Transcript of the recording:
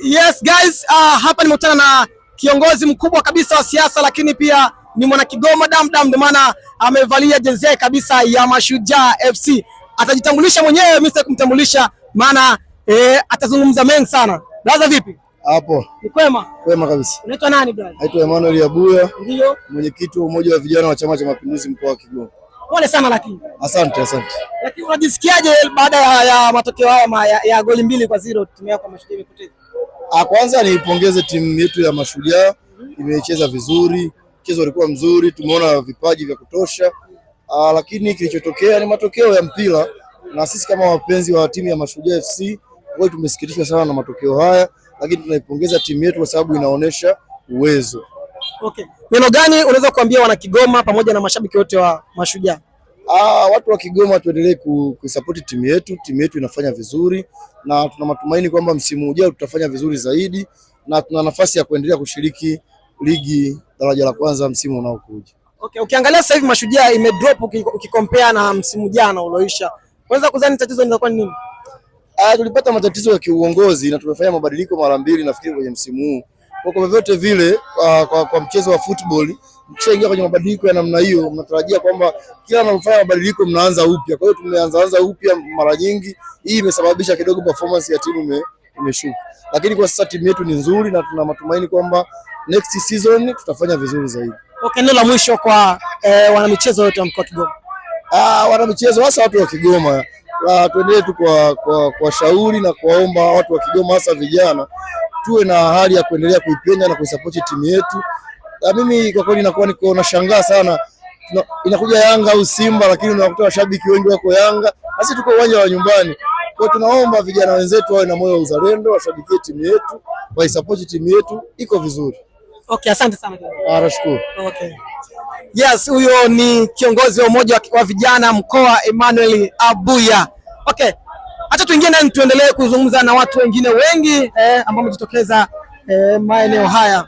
Yes guys, hapa nimekutana na kiongozi mkubwa kabisa wa siasa, lakini pia ni mwana Kigoma damdam, ndio maana amevalia jezi kabisa ya Mashujaa FC. Atajitambulisha mwenyewe, mimi sikumtambulisha maana atazungumza mengi sana. Brother vipi? Hapo. Ni kwema? Kwema kabisa. Unaitwa nani brother? Naitwa Emmanuel Abuya. Ndio. Mwenyekiti wa umoja wa vijana wa Chama cha Mapinduzi mkoa wa Kigoma. Pole sana lakini. Asante. Lakini unajisikiaje baada ya matokeo haya ya goli 2-0 timu yako Mashujaa imepoteza? Kwanza niipongeze timu yetu ya Mashujaa, imecheza vizuri, mchezo ulikuwa mzuri, tumeona vipaji vya kutosha. Lakini kilichotokea ni matokeo ya mpira, na sisi kama wapenzi wa timu ya Mashujaa FC kwa tumesikitishwa sana na matokeo haya, lakini tunaipongeza timu yetu kwa sababu inaonesha uwezo. Okay. Neno gani unaweza kuambia wana Kigoma pamoja na mashabiki wote wa Mashujaa? Watu wa Kigoma tuendelee kuisupport timu yetu. Timu yetu inafanya vizuri na tuna matumaini kwamba msimu ujao tutafanya vizuri zaidi, na tuna nafasi ya kuendelea kushiriki ligi daraja la kwanza msimu unaokuja. Okay, ukiangalia sasa hivi Mashujaa imedrop ukikompare na msimu jana ulioisha. Unaweza kudhani tatizo linakuwa ni nini? Tulipata matatizo ya kiuongozi na tumefanya mabadiliko mara mbili nafikiri kwenye msimu huu. Kwa vyote vile kwa mchezo wa football mkishaingia kwenye mabadiliko ya namna hiyo, mnatarajia kwamba kila mnapofanya mabadiliko mnaanza upya. Kwa hiyo tumeanza upya mara nyingi, hii imesababisha kidogo performance ya timu imeshuka. Lakini kwa sasa timu yetu ni nzuri na tuna matumaini kwamba next season tutafanya vizuri zaidi. Okay, neno la mwisho kwa wanamichezo wote wa mkoa wa Kigoma. Wanamichezo hasa watu wa Kigoma, tuendelee tu kwa shauri na kuwaomba watu wa Kigoma hasa vijana tuwe na hali ya kuendelea kuipenda na kuisupport timu yetu. Mimi kwa kweli niko nashangaa sana, inakuja Yanga au Simba lakini unakuta washabiki wengi wako Yanga, sisi tuko uwanja wa nyumbani. Kwa tunaomba vijana wenzetu wawe na moyo wa uzalendo, washabikie timu yetu, waisupport timu yetu, iko vizuri. Okay, asante sana. Nashukuru. Okay. Yes, huyo ni kiongozi wa umoja wa vijana mkoa Emmanuel Abuya. Okay. Acha tuingie ndani tuendelee kuzungumza na watu wengine wengi ambao wamejitokeza maeneo haya.